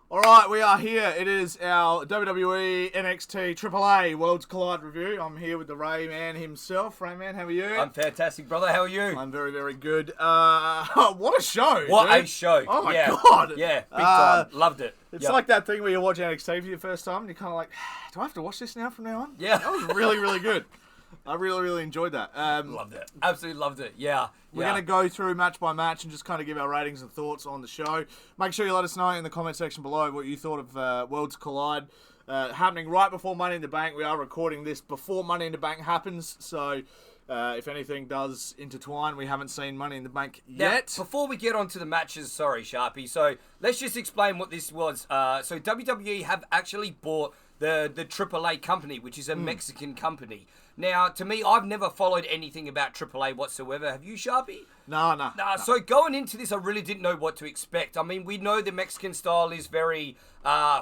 All right, we are here. It is our WWE NXT AAA Worlds Collide review. I'm here with the Ray Man himself. Ray Man, how are you? I'm fantastic, brother. How are you? I'm very, very good. What a show! What dude. a show! Oh my yeah. god! Yeah, big time. Loved it. It's like that thing where you watch NXT for the first time and you're kind of like, do I have to watch this now from now on? Yeah. That was really, really good. I really, really enjoyed that. Loved it. Absolutely loved it. Yeah. We're going to go through match by match and just kind of give our ratings and thoughts on the show. Make sure you let us know in the comment section below what you thought of Worlds Collide. Happening right before Money in the Bank. We are recording this before Money in the Bank happens. So if anything does intertwine, we haven't seen Money in the Bank yet. Now, before we get on to the matches, sorry, Sharpy. So let's just explain what this was. So WWE have actually bought the AAA company, which is a Mexican company. Now, to me, I've never followed anything about AAA whatsoever. Have you, Sharpy? No. So going into this, I really didn't know what to expect. I mean, we know the Mexican style is very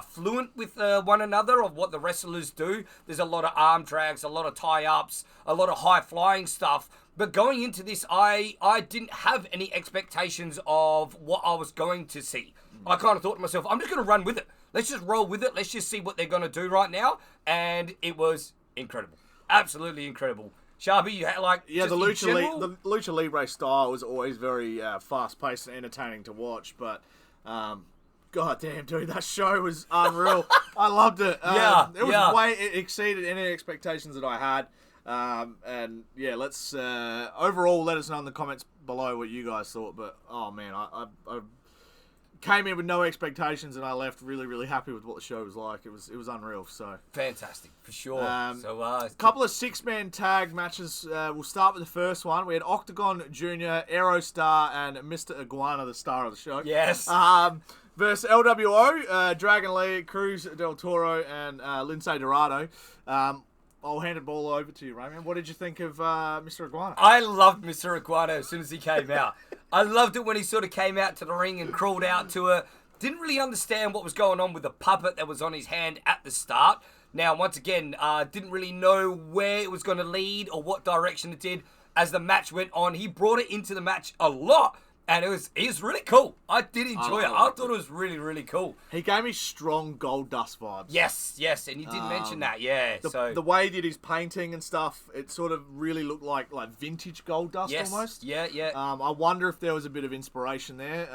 fluent with one another of what the wrestlers do. There's a lot of arm drags, a lot of tie-ups, a lot of high-flying stuff. But going into this, I didn't have any expectations of what I was going to see. I kind of thought to myself, I'm just going to run with it. Let's just roll with it. Let's just see what they're going to do right now. And it was incredible. Absolutely incredible. Sharpy, you had the Lucha Libre style was always very fast-paced and entertaining to watch, but god damn, dude, that show was unreal. I loved it. It exceeded any expectations that I had. And yeah, let's overall let us know in the comments below what you guys thought. But oh man, I came in with no expectations and I left really, really happy with what the show was like. It was unreal. So fantastic for sure. A couple of 6-man tag matches. We'll start with the first one. We had Octagon Jr., Aerostar, and Mr. Iguana, the star of the show. Yes. Versus LWO, Dragon Lee, Cruz del Toro, and Lince Dorado. I'll hand the ball over to you, Raymond. What did you think of Mr. Iguana? I loved Mr. Iguana as soon as he came out. I loved it when he sort of came out to the ring and crawled out to her. Didn't really understand what was going on with the puppet that was on his hand at the start. Now, once again, didn't really know where it was going to lead or what direction it did. As the match went on, he brought it into the match a lot. And it was really cool. I did enjoy it. I thought it was really, really cool. He gave me strong Gold Dust vibes. Yes, and you did mention that, yeah. The way he did his painting and stuff, it sort of really looked like vintage Gold Dust almost. Yeah. I wonder if there was a bit of inspiration there.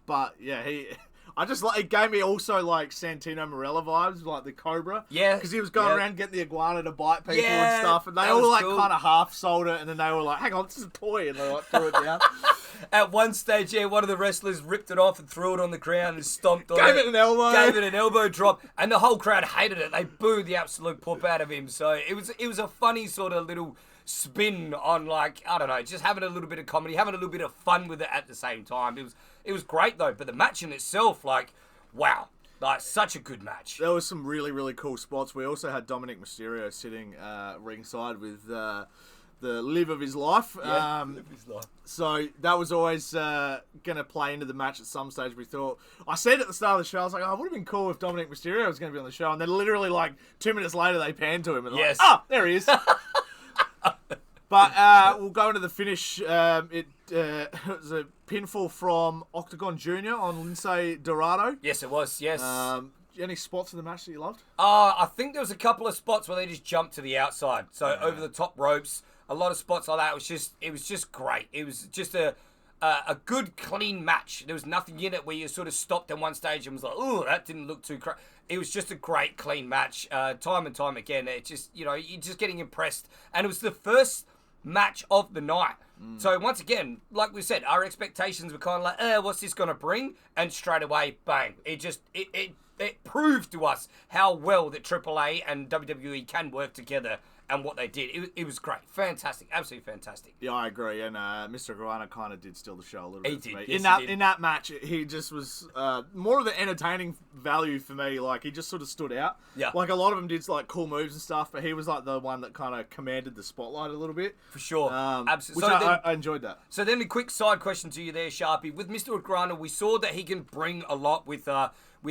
But yeah, it gave me also like Santino Marella vibes, like the Cobra. Yeah. Because he was going around getting the iguana to bite people and stuff, and they all cool. Kind of half sold it, and then they were like, "Hang on, this is a toy," and they threw it down. At one stage, one of the wrestlers ripped it off and threw it on the ground and stomped on it. Gave it an elbow drop, and the whole crowd hated it. They booed the absolute poop out of him. So it was a funny sort of little spin on, like, I don't know, just having a little bit of comedy, having a little bit of fun with it at the same time. It was great though, but the match in itself, like, wow. Like, such a good match. There was some really, really cool spots. We also had Dominic Mysterio sitting ringside with the live of his life. Live of his life. So that was always going to play into the match at some stage. We thought, I said at the start of the show, I was like, it would have been cool if Dominic Mysterio was going to be on the show. And then literally like 2 minutes later, they panned to him and there he is. But we'll go into the finish. It was a pinfall from Octagon Jr. on Lince Dorado. Yes, it was. Yes. Any spots in the match that you loved? I think there was a couple of spots where they just jumped to the outside. So over the top ropes, a lot of spots like that. It was just great. It was just a good, clean match. There was nothing in it where you sort of stopped at one stage and was like, "Oh, that didn't look too crazy." It was just a great, clean match. Time and time again, it just, you're just getting impressed. And it was the first match of the night. So once again, like we said, our expectations were kind of like, what's this going to bring? And straight away, bang. It proved to us how well that AAA and WWE can work together and what they did. It was great. Fantastic. Absolutely fantastic. Yeah, I agree. And Mr. Iguana kind of did steal the show a little bit. He did. For me. Yes, in that match, he just was more of the entertaining value for me. Like, he just sort of stood out. Yeah. Like, a lot of them did, like, cool moves and stuff, but he was, like, the one that kind of commanded the spotlight a little bit. For sure. Absolutely. Which I enjoyed that. So then a quick side question to you there, Sharpy. With Mr. Iguana, we saw that he can bring a lot with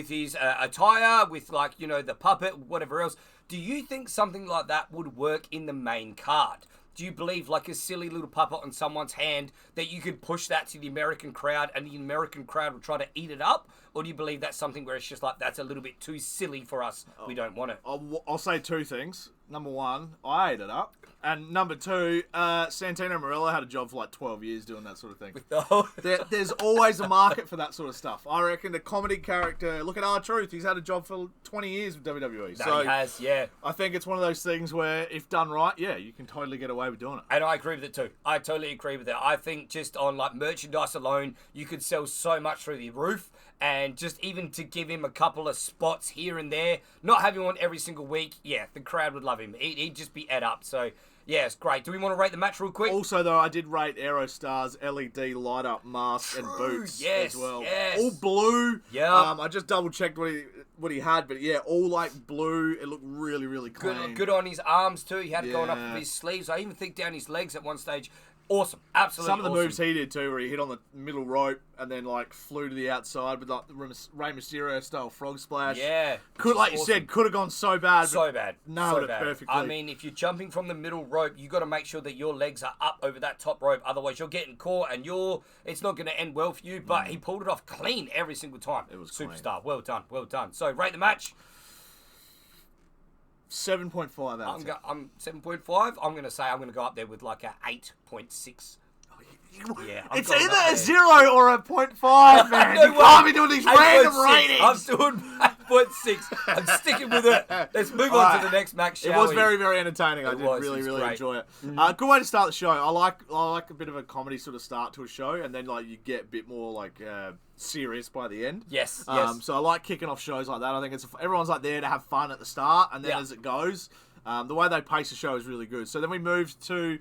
his attire, with, like, the puppet, whatever else. Do you think something like that would work in the main card? Do you believe, like a silly little puppet on someone's hand, that you could push that to the American crowd and the American crowd will try to eat it up? Or do you believe that's something where it's just like, that's a little bit too silly for us, we don't want it? I'll say two things. Number one, I ate it up. And number two, Santino Marella had a job for like 12 years doing that sort of thing. There's always a market for that sort of stuff. I reckon the comedy character, look at R-Truth, he's had a job for 20 years with WWE. He has, yeah. I think it's one of those things where, if done right, yeah, you can totally get away with doing it. And I agree with it too. I totally agree with it. I think just on like merchandise alone, you could sell so much through the roof. And just even to give him a couple of spots here and there, not having one every single week, yeah, the crowd would love him. He'd just be ate up. So, yeah, it's great. Do we want to rate the match real quick? Also, though, I did rate Aerostar's LED light-up mask and boots as well. Yes. All blue. Yeah. I just double-checked what he had, but yeah, all like blue. It looked really, really clean. Good on his arms too. He had it going up with his sleeves. I even think down his legs at one stage. Awesome, absolutely. Some of the moves he did too, where he hit on the middle rope and then like flew to the outside with like the Rey Mysterio style frog splash. Yeah, you said, could have gone so bad. Nailed it bad. perfectly. I mean, if you're jumping from the middle rope, you got to make sure that your legs are up over that top rope. Otherwise, you're getting caught, and it's not going to end well for you. But he pulled it off clean every single time. It was superstar. Well done, well done. So rate the match. 7.5 out of 10. I'm 7.5. I'm going to say I'm going to go up there with like a 8.6. Yeah, it's either a 0 or a 0.5, man. You can't be doing these random ratings. I'm doing 8.6. I'm sticking with it. Let's move on to the next match, shall we? It was very, very entertaining. I did really enjoy it. Good way to start the show. I like a bit of a comedy sort of start to a show, and then like you get a bit more like serious by the end. Yes. So I like kicking off shows like that. I think everyone's like there to have fun at the start, and then as it goes. The way they pace the show is really good. So then we moved to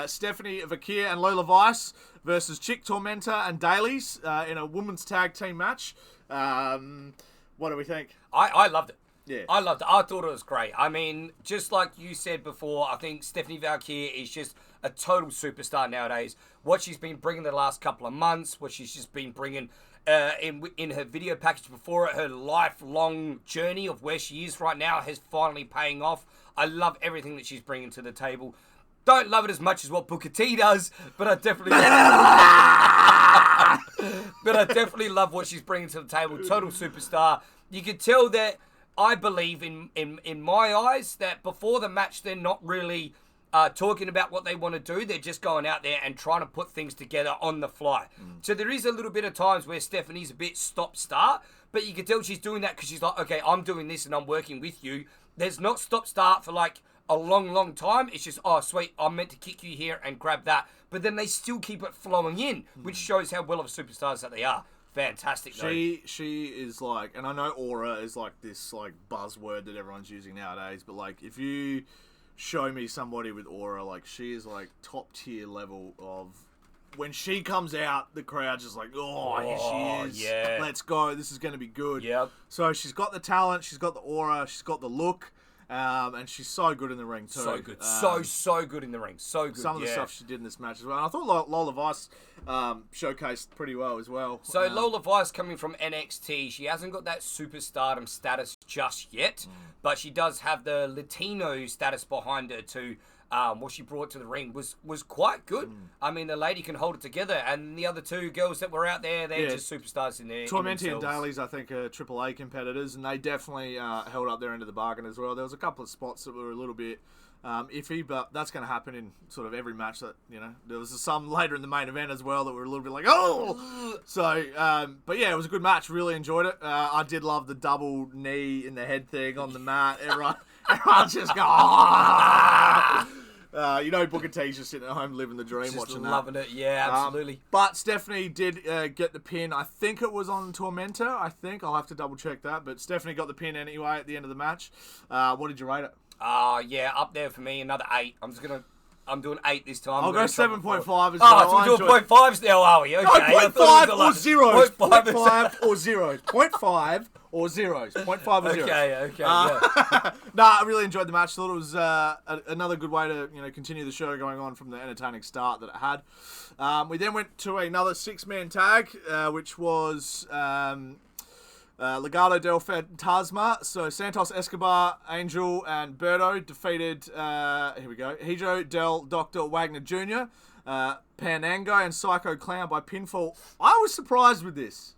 Stephanie Vakir and Lola Vice versus Chick Tormenta and Dailies in a women's tag team match. What do we think? I loved it. Yeah. I loved it. I thought it was great. I mean, just like you said before, I think Stephanie Valkyrie is just a total superstar nowadays. What she's been bringing the last couple of months, what she's just been bringing in her video package before it, her lifelong journey of where she is right now has finally paying off. I love everything that she's bringing to the table. Don't love it as much as what Booker T does, but I definitely love what she's bringing to the table. Total superstar. You can tell that I believe in my eyes that before the match they're not really talking about what they want to do. They're just going out there and trying to put things together on the fly. So there is a little bit of times where Stephanie's a bit stop-start, but you can tell she's doing that because she's like, okay, I'm doing this and I'm working with you. There's not stop-start for like a long time. It's just, oh, sweet, I'm meant to kick you here and grab that. But then they still keep it flowing in, which shows how well of superstars that they are. Fantastic, though. She is like, and I know aura is like this like buzzword that everyone's using nowadays, but like if you show me somebody with aura, like she is like top tier level of when she comes out, the crowd's just like, here she is. Yeah. Let's go. This is going to be good. Yep. So she's got the talent, she's got the aura, she's got the look. And she's so good in the ring too. So good. So good in the ring. So good. Some of the stuff she did in this match as well. And I thought Lola Vice showcased pretty well as well. So Lola Vice coming from NXT, she hasn't got that superstardom status just yet, but she does have the Latino status behind her too. What she brought to the ring was quite good. I mean, the lady can hold it together, and the other two girls that were out there, they're just superstars in there. Tormenta and Dailies, I think, are AAA competitors, and they definitely held up their end of the bargain as well. There was a couple of spots that were a little bit iffy, but that's going to happen in sort of every match. That there was some later in the main event as well that were a little bit like, oh. So, but yeah, it was a good match. Really enjoyed it. I did love the double knee in the head thing on the mat. Everyone's just going, Booker T's just sitting at home living the dream, just watching loving it. Yeah, absolutely. But Stephanie did get the pin. I think it was on Tormenta. I'll have to double check that. But Stephanie got the pin anyway at the end of the match. What did you rate it? Yeah, up there for me, another 8. I'm doing 8 this time. I'll go 7.5 as well. Oh, so we're doing 0.5s now, are we? Okay. No, 0.5 or zeros. 0.5 or zeros. 0.5 or zeros. 0.5 or zeros. Okay, yeah. I really enjoyed the match. Thought it was another good way to continue the show going on from the entertaining start that it had. We then went to another 6-man tag, which was Legado del Fantasma. So Santos Escobar, Angel, and Berto defeated, here we go, Hijo del Dr. Wagner Jr., Panango, and Psycho Clown by pinfall. I was surprised with this.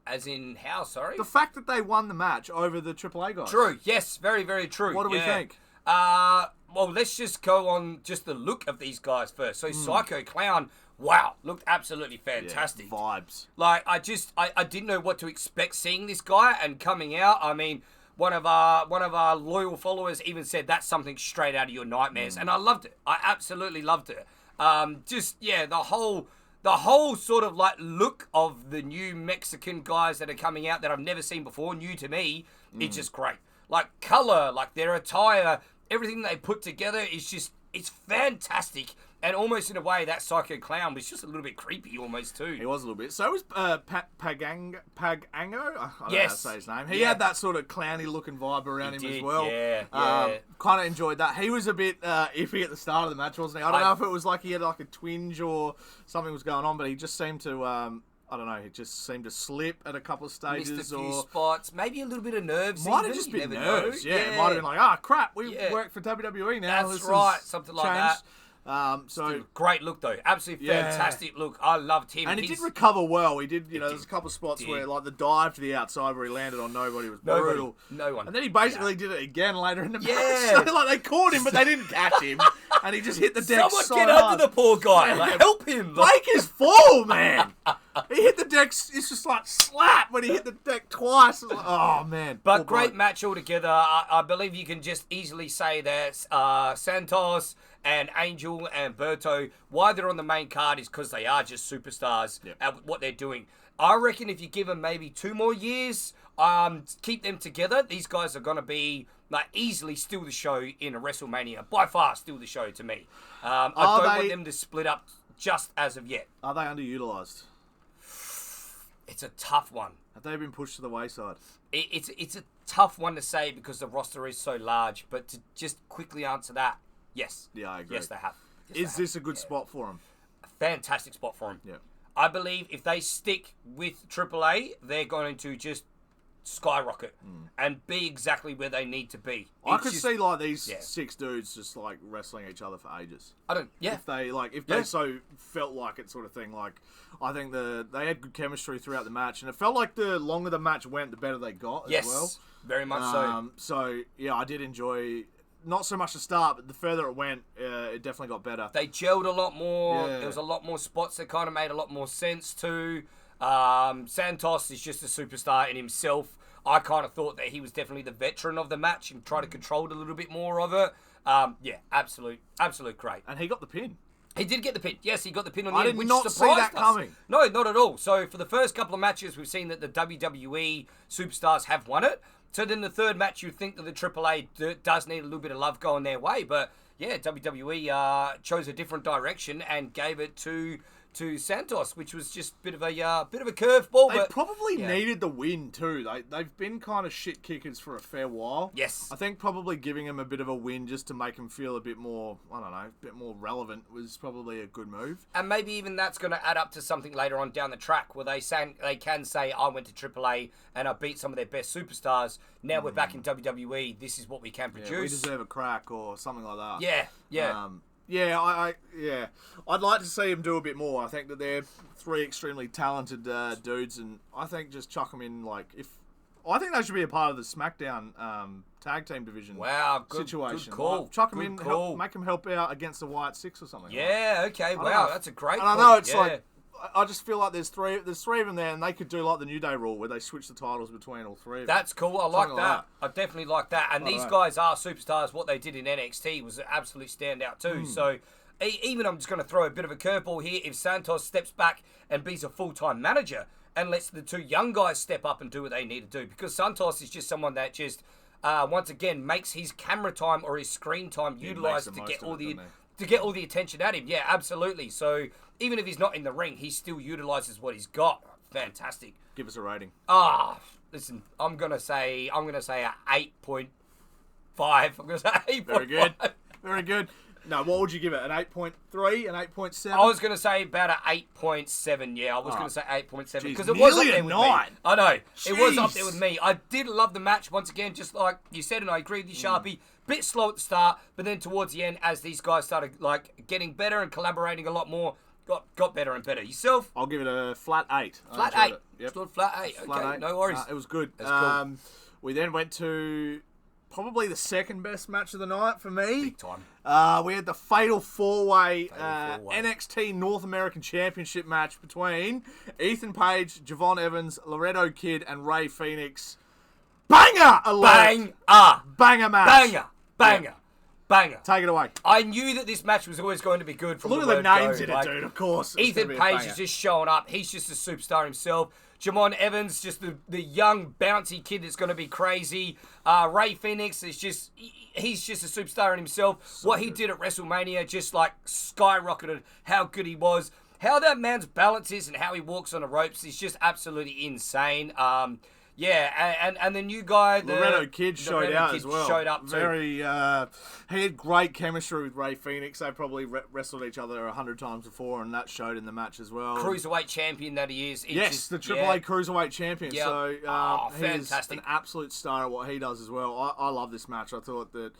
As in how, sorry? The fact that they won the match over the AAA guys. True, yes, very, very true. What do we think? Well, let's just go on just the look of these guys first. So Psycho Clown, wow, looked absolutely fantastic. Yeah, vibes. Like, I didn't know what to expect seeing this guy, and coming out, I mean, one of our loyal followers even said that's something straight out of your nightmares, and I loved it. I absolutely loved it. The whole sort of like look of the new Mexican guys that are coming out that I've never seen before, new to me, it's just great. Like color, like their attire, everything they put together is just, it's fantastic. And almost in a way, that Psycho Clown was just a little bit creepy almost too. He was a little bit. So was Pagango? I don't know how to say his name. He had that sort of clowny looking vibe around him as well. Yeah. Kind of enjoyed that. He was a bit iffy at the start of the match, wasn't he? I don't know if it was like he had like a twinge or something was going on, but he just seemed to... I don't know. He just seemed to slip at a couple of stages. Missed a few spots. Maybe a little bit of nerves. Might have just been nerves. Yeah, it might have been like, crap, we work for WWE now. That's right. Something like that. So great look though, absolutely fantastic look. I loved him, and he did recover well. He did, there's a couple of spots where like the dive to the outside where he landed on nobody was brutal. No one. And then he basically did it again later in the match. So, like they caught him, but they didn't catch him, and he just hit the deck. Someone get under the poor guy. Like, help him. Break his fall, man. He hit the deck. It's just like slap when he hit the deck twice. Like, oh man! But great match altogether. I believe you can just easily say that Santos and Angel and Berto, why they're on the main card is because they are just superstars at what they're doing. I reckon if you give them maybe 2 more years, keep them together, these guys are going to be like easily steal the show in a WrestleMania. By far, steal the show to me. I don't want them to split up just as of yet. Are they underutilized? It's a tough one. Have they been pushed to the wayside? It's a tough one to say because the roster is so large. But to just quickly answer that, yes. Yeah, I agree. Yes, they have. Is this a good spot for them? A fantastic spot for them. Yeah. I believe if they stick with AAA, they're going to just skyrocket and be exactly where they need to be. I could see like these 6 dudes just like wrestling each other for ages. If they so felt like it sort of thing. Like I think they had good chemistry throughout the match, and it felt like the longer the match went, the better they got as well. Very much so. So yeah, I did enjoy. Not so much the start, but the further it went, it definitely got better. They gelled a lot more. Yeah. There was a lot more spots that kind of made a lot more sense too. Santos is just a superstar in himself. I kind of thought that he was definitely the veteran of the match and tried to control a little bit more of it. Absolute great. And he got the pin. He did get the pin. Yes, he got the pin on the end, which not surprised see that us. coming. No, not at all. So for the first couple of matches, we've seen that the WWE superstars have won it. So then the third match, you'd think that the AAA does need a little bit of love going their way. But yeah, WWE chose a different direction and gave it to Santos, which was just a bit of a curveball. They probably needed the win too. They've been kind of shit kickers for a fair while. Yes. I think probably giving him a bit of a win just to make him feel a bit more, I don't know, a bit more relevant was probably a good move. And maybe even that's going to add up to something later on down the track where they can say, I went to AAA and I beat some of their best superstars. Now we're back in WWE. This is what we can produce. Yeah, we deserve a crack or something like that. Yeah. I'd like to see him do a bit more. I think that they're 3 extremely talented dudes, and I think just chuck them in I think they should be a part of the SmackDown tag team division. Wow, situation. Good call. Chuck them in, make them help out against the Wyatt 6 or something. Yeah, okay. Wow, that's a great call. And I know it's like I just feel like there's three of them there, and they could do like the New Day rule where they switch the titles between all 3 of them. That's cool. I like that. I definitely like that. And these guys are superstars. What they did in NXT was an absolute standout too. So even I'm just going to throw a bit of a curveball here. If Santos steps back and be a full-time manager and lets the 2 young guys step up and do what they need to do, because Santos is just someone that just once again makes his camera time or his screen time utilized to get all the attention at him. Yeah, absolutely. So even if he's not in the ring, he still utilizes what he's got. Fantastic. Give us a rating. Listen, I'm gonna say a 8.5. I'm gonna say 8.5. Very good. Very good. No, what would you give it? An 8.3? An 8.7? I was going to say about an 8.7. Yeah, I was going to say 8.7 because it nearly was up there a with 9. me. I know. Jeez. It was up there with me. I did love the match once again, just like you said, and I agree with you, Sharpy. Bit slow at the start, but then towards the end, as these guys started like getting better and collaborating a lot more, got better and better. Yourself? I'll give it a flat 8. Flat 8. Yep. Stood flat 8. Flat Okay, 8. no worries. It was good. That's cool. We then went to probably the second best match of the night for me. Big time. We had the Fatal 4-Way, Four-way. NXT North American Championship match between Ethan Page, Javon Evans, Laredo Kid, and Ray Phoenix. Banger alert! Banger match! Banger. Take it away. I knew that this match was always going to be good from Look the at the word names go. in it, dude, of course. Ethan Page is just showing up. He's just a superstar himself. Jamon Evans, just the young, bouncy kid that's going to be crazy. Ray Phoenix is just, he's just a superstar in himself. What he did at WrestleMania just like skyrocketed how good he was. How that man's balance is and how he walks on the ropes is just absolutely insane. Yeah, and the new guy, the Laredo Kid showed out as well. Showed up too. He had great chemistry with Ray Phoenix. They probably wrestled each other 100 times before, and that showed in the match as well. Cruiserweight champion that he is. Yes, the AAA Cruiserweight champion. Yep. So he's fantastic. an absolute star at what he does as well. I love this match. I thought that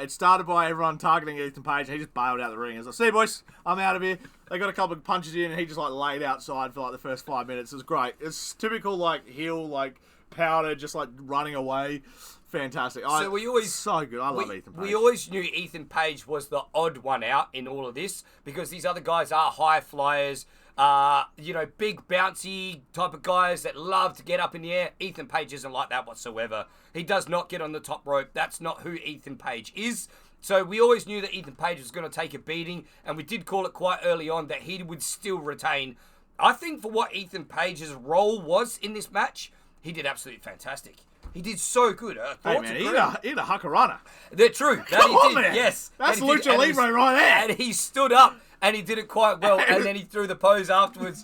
it started by everyone targeting Ethan Page, and he just bailed out the ring. He's like, "See you, boys, I'm out of here." They got a couple of punches in, and he just like laid outside for like the first 5 minutes. It was great. It's typical like heel like powder, just like running away. Fantastic. So good. I love Ethan Page. We always knew Ethan Page was the odd one out in all of this because these other guys are high flyers, big bouncy type of guys that love to get up in the air. Ethan Page isn't like that whatsoever. He does not get on the top rope. That's not who Ethan Page is. So we always knew that Ethan Page was going to take a beating, and we did call it quite early on that he would still retain. I think for what Ethan Page's role was in this match, he did absolutely fantastic. He did so good. Hey man, he had a Hurricanrana. They're true. Come on, man. Yes. That's Lucha Libre right there. And he stood up and he did it quite well. And then he threw the pose afterwards.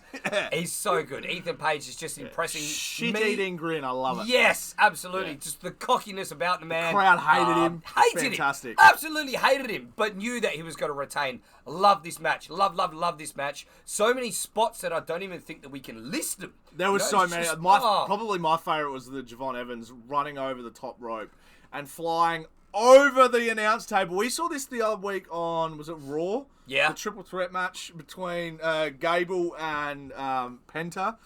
He's so good. Ethan Page is just impressing me. Shit-eating grin. I love it. Yes, absolutely. Yeah. Just the cockiness about the man. The crowd hated him. Fantastic. Absolutely hated him, but knew that he was going to retain. Love this match. Love this match. So many spots that I don't even think that we can list them. There was so many. Probably my favourite was the Javon Evans running over the top rope and flying over the announce table. We saw this the other week on, was it Raw? Yeah. The triple threat match between Gable and Penta.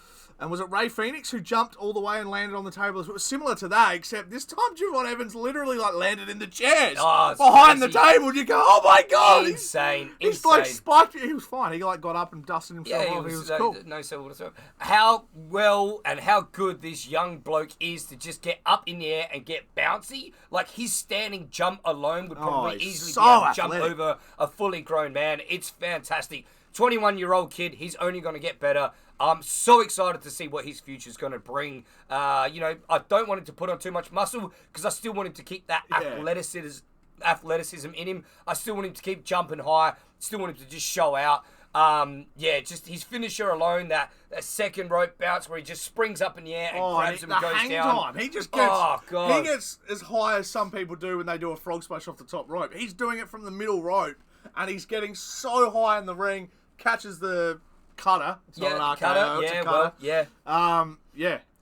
And was it Ray Phoenix who jumped all the way and landed on the table? It was similar to that, except this time Javon Evans literally like landed in the chairs behind the table. You go, oh my god, insane! He's like spiked. He was fine. He like got up and dusted himself off. He was cool. No, how well and how good this young bloke is to just get up in the air and get bouncy. Like his standing jump alone would probably easily be able to jump over a fully grown man. It's fantastic. 21-year-old kid. He's only going to get better. I'm so excited to see what his future is going to bring. I don't want him to put on too much muscle because I still want him to keep that athleticism in him. I still want him to keep jumping high. Still want him to just show out. Just his finisher alone, that second rope bounce where he just springs up in the air and grabs him and goes down. He just gets, he gets as high as some people do when they do a frog splash off the top rope. He's doing it from the middle rope, and he's getting so high in the ring, catches the cutter. It's not an RKO, it's a cutter.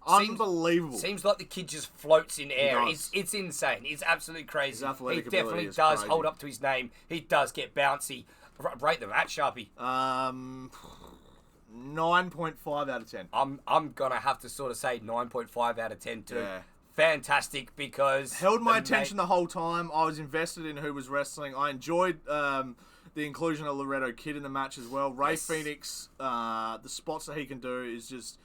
Unbelievable. Seems like the kid just floats in air. It's insane. It's absolutely crazy. He definitely does hold up to his name. He does get bouncy. Rate them at Sharpy. 9.5 out of 10. I'm gonna have to sort of say 9.5 out of 10 too. Yeah. Fantastic because held my attention the whole time. I was invested in who was wrestling. I enjoyed the inclusion of Laredo Kid in the match as well. Ray Phoenix, the spots that he can do is just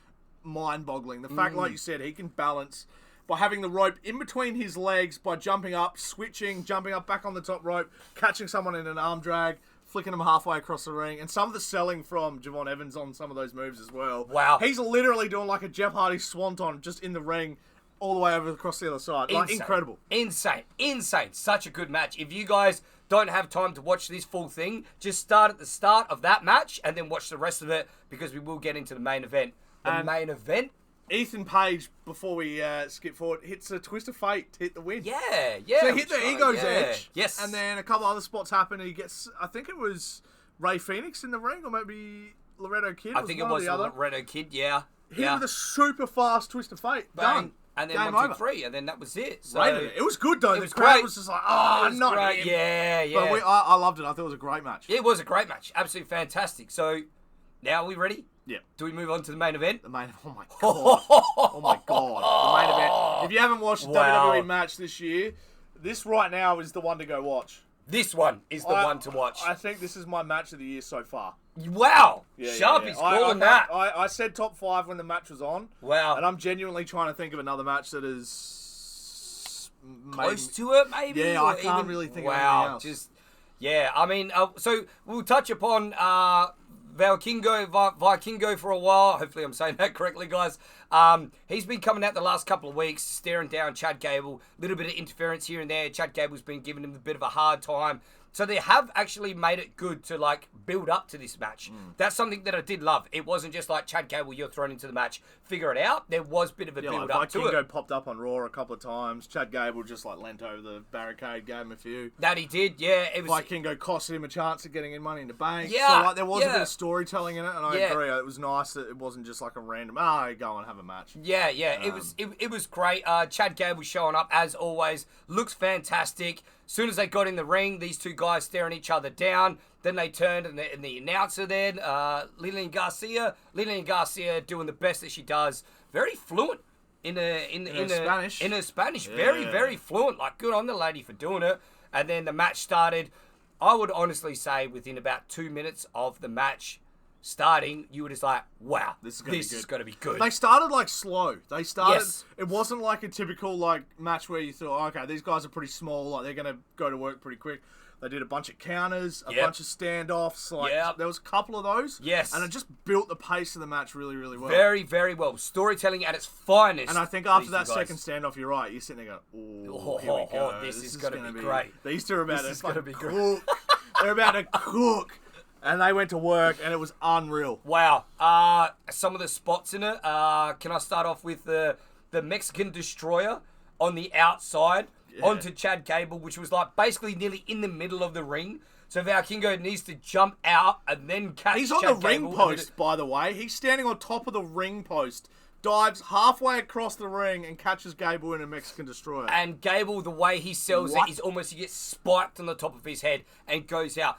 mind-boggling. The fact, like you said, he can balance by having the rope in between his legs, by jumping up, switching, jumping up back on the top rope, catching someone in an arm drag, flicking them halfway across the ring, and some of the selling from Javon Evans on some of those moves as well. Wow. He's literally doing like a Jeff Hardy swanton just in the ring all the way over across the other side. Like, incredible. Insane. Such a good match. If you guys don't have time to watch this full thing, just start at the start of that match and then watch the rest of it because we will get into the main event. The main event Ethan Page, before we skip forward, hits a twist of fate to hit the win. Yeah. So he hit the Ego's edge. Yes. And then a couple other spots happen. He gets, I think it was Ray Phoenix in the ring, or maybe Laredo Kid. I think it was Laredo Kid, yeah. Hit with a super fast twist of fate. Bang. Done. And then Game 1, 2, over. 3 and then that was it. So Rated it. It was good though. It The was crowd great. was just like, oh, not great. him. Yeah. But I loved it. I thought it was a great match. It was a great match. Absolutely fantastic. So now are we ready? Yeah. Do we move on to the main event? The main. Oh my god. Oh my god. The main event. If you haven't watched the WWE match this year, this right now is the one to go watch. This one is the one to watch. I think this is my match of the year so far. Wow. Yeah, Sharpy's yeah. calling that. I said top 5 when the match was on. Wow. And I'm genuinely trying to think of another match that is close to it, maybe. Yeah, I can't really think of anything else. I mean, so we'll touch upon Vikingo for a while. Hopefully I'm saying that correctly, guys. He's been coming out the last couple of weeks, staring down Chad Gable. A little bit of interference here and there. Chad Gable's been giving him a bit of a hard time. So they have actually made it good to, like, build up to this match. That's something that I did love. It wasn't just like, Chad Gable, you're thrown into the match, figure it out. There was a bit of a build up to it. Vikingo popped up on Raw a couple of times. Chad Gable just, like, leant over the barricade, gave him a few. That he did, yeah. It was Vikingo cost him a chance of getting in Money in the Bank. Yeah, so, like, there was a bit of storytelling in it, and I agree. It was nice that it wasn't just like a random, go and have a match. Yeah. It was great. Chad Gable showing up, as always. Looks fantastic. As soon as they got in the ring, these two guys staring each other down. Then they turned, and the announcer then, Lillian Garcia doing the best that she does. Very fluent in Spanish. In her Spanish. Yeah. Very, very fluent. Like, good on the lady for doing it. And then the match started. I would honestly say within about 2 minutes of the match starting, you were just like, wow, this is going to be good. They started, like, slow. They started... Yes. It wasn't like a typical, like, match where you thought, okay, these guys are pretty small, like, they're going to go to work pretty quick. They did a bunch of counters, a bunch of standoffs. Like, there was a couple of those. Yes. And it just built the pace of the match really, really well. Very, very well. Storytelling at its finest. And I think after that second standoff, you're right. You're sitting there going, oh, here we go. This is going to be great. These two are about to cook. They're about to cook. And they went to work, and it was unreal. Wow. Some of the spots in it. Can I start off with the Mexican Destroyer on the outside onto Chad Gable, which was like basically nearly in the middle of the ring. So Vikingo needs to jump out and then catch He's on Chad the ring Gable post, by the way. He's standing on top of the ring post, dives halfway across the ring, and catches Gable in a Mexican Destroyer. And Gable, the way he sells it is almost he gets spiked on the top of his head and goes out.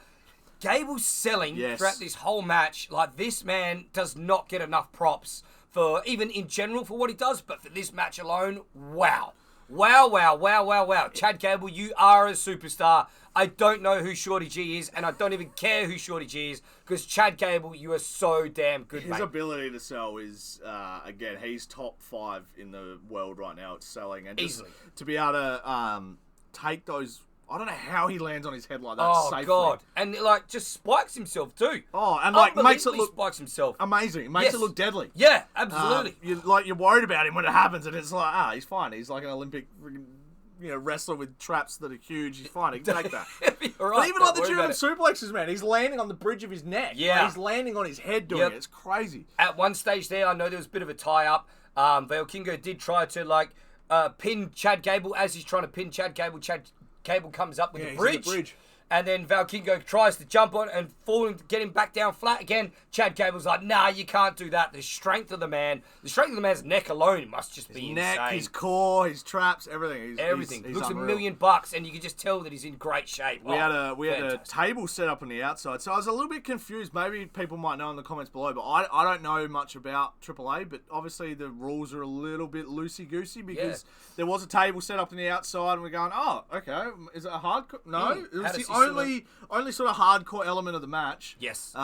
Gable's selling throughout this whole match. Like, this man does not get enough props for, even in general, for what he does, but for this match alone, wow. Wow. Chad Gable, you are a superstar. I don't know who Shorty G is, and I don't even care who Shorty G is, because Chad Gable, you are so damn good, mate. His ability to sell is, again, he's top 5 in the world right now at selling. And easily. To be able to take those... I don't know how he lands on his head like that safely. Oh, God. And, like, just spikes himself, too. Oh, and, like, makes it look... spikes himself. Amazing. It makes it look deadly. Yeah, absolutely. You're worried about him when it happens, and it's like, he's fine. He's like an Olympic wrestler with traps that are huge. He's fine. He can take that. Right, but even like the German suplexes, man, he's landing on the bridge of his neck. Yeah. Like, he's landing on his head doing it. It's crazy. At one stage there, I know there was a bit of a tie-up. Vikingo did try to, like, pin Chad Gable. As he's trying to pin Chad Gable, Chad Gable comes up with the bridge. And then Vikingo tries to jump on and fall and get him back down flat again. Chad Gable's like, nah, you can't do that. The strength of the man's neck alone must just be neck, insane. His core, his traps, everything. Everything. He's Looks unreal. $1 million, and you can just tell that he's in great shape. We had a table set up on the outside, so I was a little bit confused. Maybe people might know in the comments below, but I don't know much about AAA, but obviously the rules are a little bit loosey-goosey because there was a table set up on the outside, and we're going, oh, okay, is it a hardcore? No, it was the only sort of hardcore element of the match. Yes.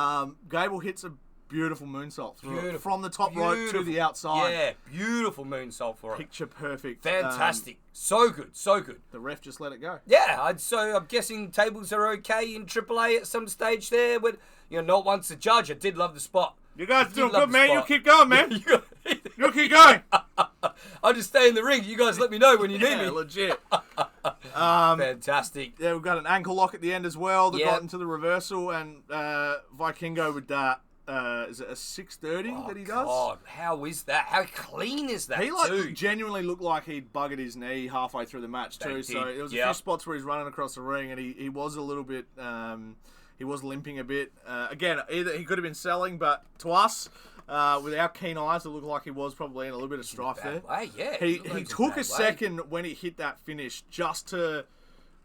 Gable hits a beautiful moonsault from the top rope to the outside. Yeah, beautiful moonsault for it. Picture perfect. Fantastic. So good. The ref just let it go. Yeah, so I'm guessing tables are okay in AAA at some stage there, but not once a judge. I did love the spot. You guys are doing good, man. You keep going, man. You keep going. I'll just stay in the ring. You guys let me know when you need me. Legit. Fantastic. Yeah, we've got an ankle lock at the end as well that got into the reversal, and Vikingo with that. is it a 630 that he does? God, how is that? How clean is that? He genuinely looked like he'd buggered his knee halfway through the match too. So there was a few spots where he's running across the ring, and he was a little bit. He was limping a bit. Again, either he could have been selling, but to us, with our keen eyes, it looked like he was probably in a little bit of strife there. He took a second when he hit that finish just to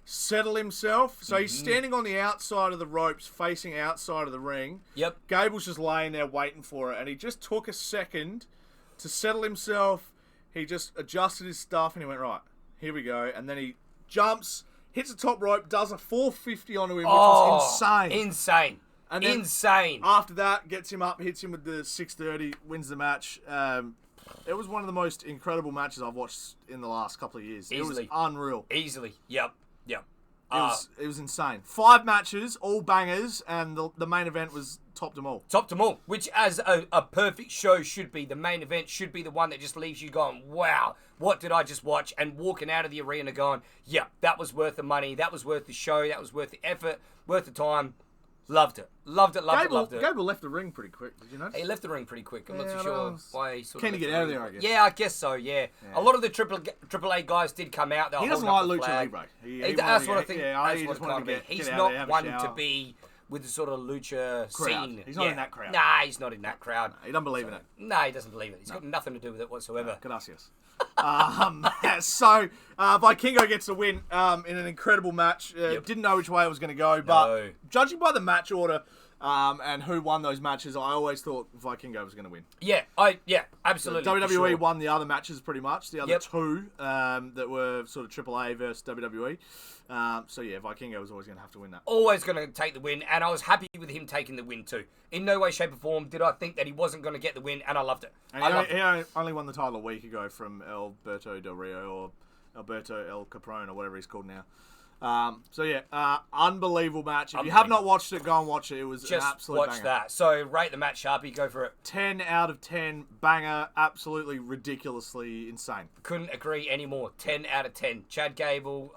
settle himself. So he's standing on the outside of the ropes, facing outside of the ring. Yep. Gable's just laying there waiting for it, and he just took a second to settle himself. He just adjusted his stuff, and he went, right, here we go. And then he jumps, hits the top rope, does a 450 onto him, which was insane. Insane. And then insane. After that, gets him up, hits him with the 630, wins the match. It was one of the most incredible matches I've watched in the last couple of years. Easily. It was unreal. Easily. Yep. It was insane. 5 matches, all bangers, and the main event was topped them all. Topped them all, which as a perfect show should be. The main event should be the one that just leaves you going, wow, what did I just watch? And walking out of the arena going, yeah, that was worth the money. That was worth the show. That was worth the effort, worth the time. Loved it. Loved it. Gable left the ring pretty quick. Did you notice? He left the ring pretty quick. I'm not too sure why he sort of... Can he get out of there, I guess? Yeah, I guess so, yeah. A lot of the AAA guys did come out. He doesn't like Lucha Libre. That's what I think. Yeah, he just wanted to get He's out not there, one to be with the sort of lucha scene. He's not in that crowd. Nah, he's not in that crowd. He doesn't believe in it. Nah, he doesn't believe it. He's got nothing to do with it whatsoever. Gracias. So Vikingo gets the win in an incredible match. Didn't know which way it was going to go, but judging by the match order and who won those matches, I always thought Vikingo was going to win. Yeah, absolutely. So WWE won the other matches pretty much. The other two that were sort of AAA versus WWE. So yeah, Vikingo was always going to have to win that. Always going to take the win, and I was happy with him taking the win too. In no way, shape, or form did I think that he wasn't going to get the win, and I loved it. And he only won the title a week ago from Alberto Del Rio, or Alberto El Capron, or whatever he's called now. So yeah, unbelievable match. If you have not watched it, go and watch it. It was an absolute banger. Just watch that. So rate the match, Sharpy. Go for it. 10 out of 10. Banger. Absolutely ridiculously insane. Couldn't agree anymore. 10 out of 10. Chad Gable,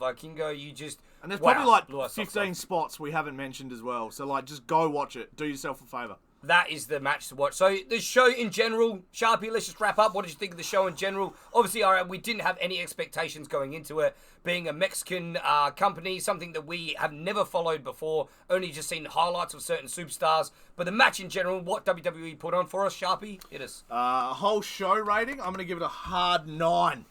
Vikingo, you just... And there's probably like 15 spots we haven't mentioned as well. So like, just go watch it. Do yourself a favour. That is the match to watch. So the show in general, Sharpy, let's just wrap up. What did you think of the show in general? Obviously, all right, we didn't have any expectations going into it. Being a Mexican company, something that we have never followed before, only just seen highlights of certain superstars. But the match in general, what WWE put on for us, Sharpy? Hit us. Whole show rating, I'm going to give it a hard 9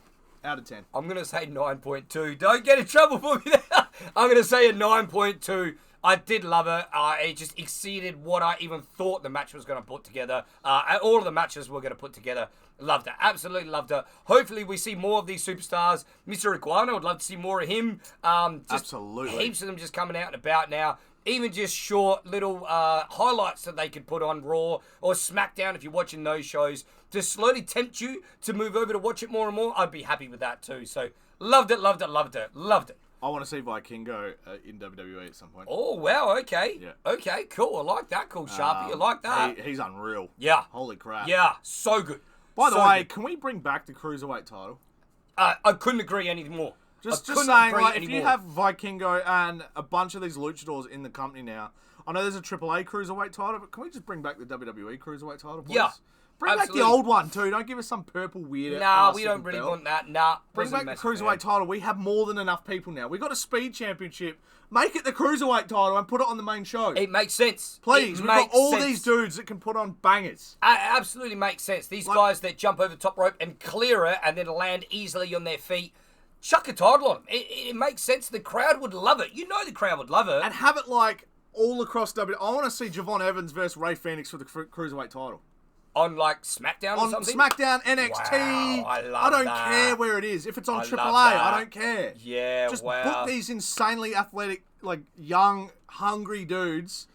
out of 10. I'm going to say 9.2. Don't get in trouble for me there. I'm going to say a 9.2. I did love it. It just exceeded what I even thought the match was going to put together. All of the matches we're going to put together. Loved it. Absolutely loved it. Hopefully we see more of these superstars. Mr. Iguana, I'd love to see more of him. Absolutely. Heaps of them just coming out and about now. Even just short little highlights that they could put on Raw or SmackDown if you're watching those shows to slowly tempt you to move over to watch it more and more. I'd be happy with that too. So loved it, loved it, loved it, loved it. I want to see Vikingo in WWE at some point. Oh, wow, okay. Yeah. Okay, cool. I like that. Cool, Sharpy. I like that. He's unreal. Yeah. Holy crap. Yeah, so good. By the way, can we bring back the Cruiserweight title? I couldn't agree any more. Just saying, like, if you have Vikingo and a bunch of these luchadors in the company now, I know there's a AAA Cruiserweight title, but can we just bring back the WWE Cruiserweight title, please? Yeah. Bring back the old one, too. Don't give us some purple weird... Nah, we don't really want that. Nah. Bring back the Cruiserweight title. We have more than enough people now. We've got a Speed Championship. Make it the Cruiserweight title and put it on the main show. It makes sense. Please. We've got all these dudes that can put on bangers. Absolutely makes sense. These guys that jump over the top rope and clear it and then land easily on their feet. Chuck a title on them. It makes sense. The crowd would love it. You know the crowd would love it. And have it like all across WWE. I want to see Javon Evans versus Ray Phoenix for the Cruiserweight title. On like SmackDown or something? On SmackDown, NXT. Wow, I don't care where it is. If it's on AAA, I don't care. Yeah, just book these insanely athletic, like young, hungry dudes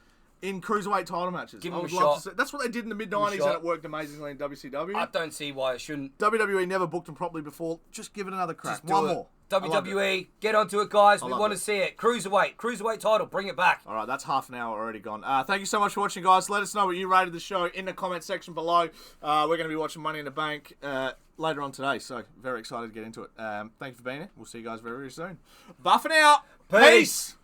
in Cruiserweight title matches. Give them a shot. That's what they did in the mid-90s and it worked amazingly in WCW. I don't see why it shouldn't. WWE never booked them properly before. Just give it another crack. One more. WWE, get onto it, guys. We want to see it. Cruiserweight title, bring it back. All right, that's half an hour already gone. Thank you so much for watching, guys. Let us know what you rated the show in the comment section below. We're going to be watching Money in the Bank later on today, so very excited to get into it. Thank you for being here. We'll see you guys very, very soon. Buffing out. Peace.